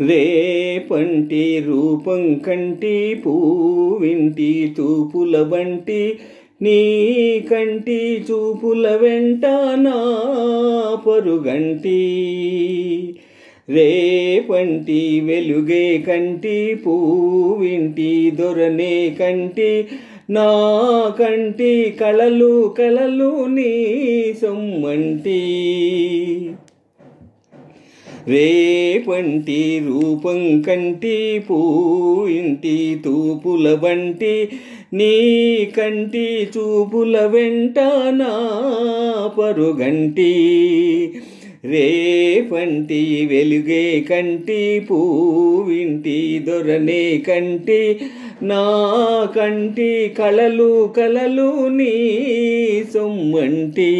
రేపంటి రూపం కంటి పూవింటి తూపుల బంటి నీ కంటి చూపుల వెంట నా పరుగంటి రేపంటి వెలుగే కంటి పూవింటి దొరనే కంటి నా కంటి కళలు కళలు నీ సొమ్మంటి రేపంటి రూపం కంటి పూయింటి తూపుల బంటి నీ కంటి చూపుల వెంట నా పరుగంటి రేపంటి వెలుగే కంటి పూవింటి దొరనే కంటి నా కంటి కళలు కళలు నీ సొమ్మంటి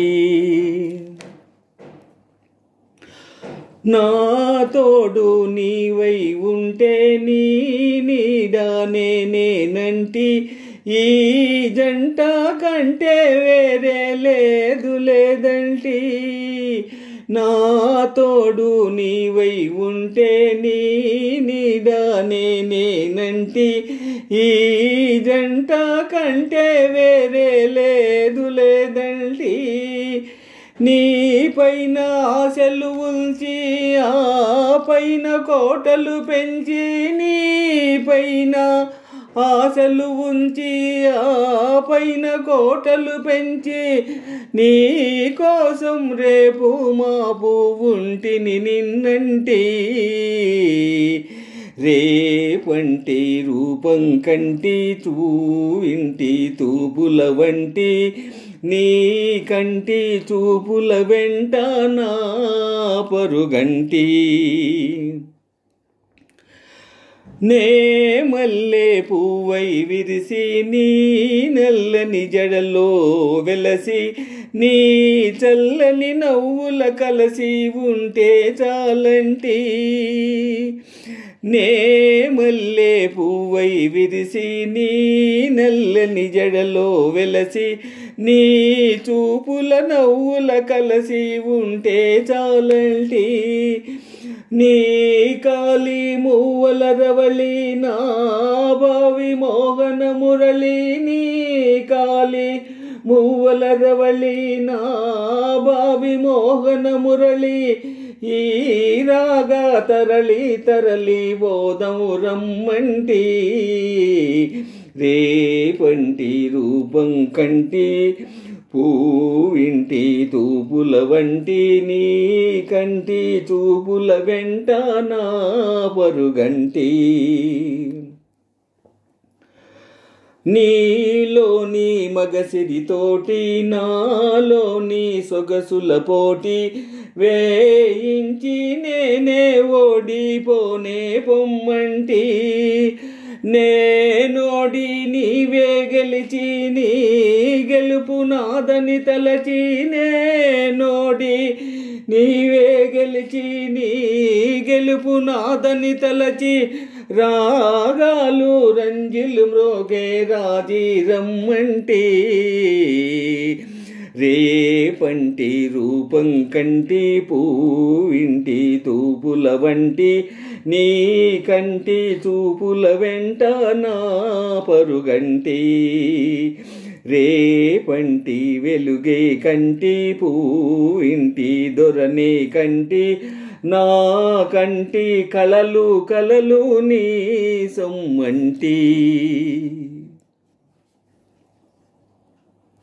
నా తోడు నీవై ఉంటే నీ నీడనే నేనంటి ఈ జంట కంటే వేరే లేదు లేదంటి నా తోడు నీవై ఉంటే నీ నీడనే నేనంటి ఈ జంట కంటే వేరే లేదు లేదంటి నీ పైన ఆశలు ఉంచి ఆ పైన కోటలు పెంచి నీ పైన ఆశలు ఉంచి ఆ పైన కోటలు పెంచి నీ కోసం రేపు మాపు ఉంటిని నిన్నంటి రేపంటి రూపం కంటి చూయింటి తూపుల వంటి నీ కంటి చూపుల వెంట నా పరుగంటి నే మల్లె పువ్వై విరిసి నీ నల్లని జడలో వెలసి నీ చల్లని నవ్వుల కలసి ఉంటే చాలంటి నే మల్లె పువ్వై విరిసి నీ నల్లని జడలో వెలసి నీ చూపుల నవ్వుల కలసి ఉంటే చాలంటి నీ కాలి మువ్వల రవళి నా భావి మోహన మురళి నీ కాలి మువ్వల రవళి నా భావి మోహన మురళి ఈ రాగా తరలి తరలి బోధము రమ్మంటి రేపంటి రూపం కంటి పూవింటి తూపుల వంటి నీ కంటి చూపుల వెంట నా పరుగంటి నీలోని మగసిరితోటి నాలోని సొగసుల పోటీ వేయించి నేనే ఓడిపోనే పొమ్మంటి నేనోడి నీవే గెలిచి నీ గెలుపు నాదని తలచి నేనోడి నీవే గెలిచి నీ గెలుపు నాదని తలచి రాగాలు రంజిలు మ్రోగే రాజీ రమ్మంటి రేపంటి రూపం కంటి పూవింటి తూపుల వంటి నీ కంటి చూపుల వెంట నా పరుగంటి రేపంటి వెలుగే కంటి పూవింటి దొరనే కంటి నా కంటి కళలు కళలు నీ సొమ్మంటి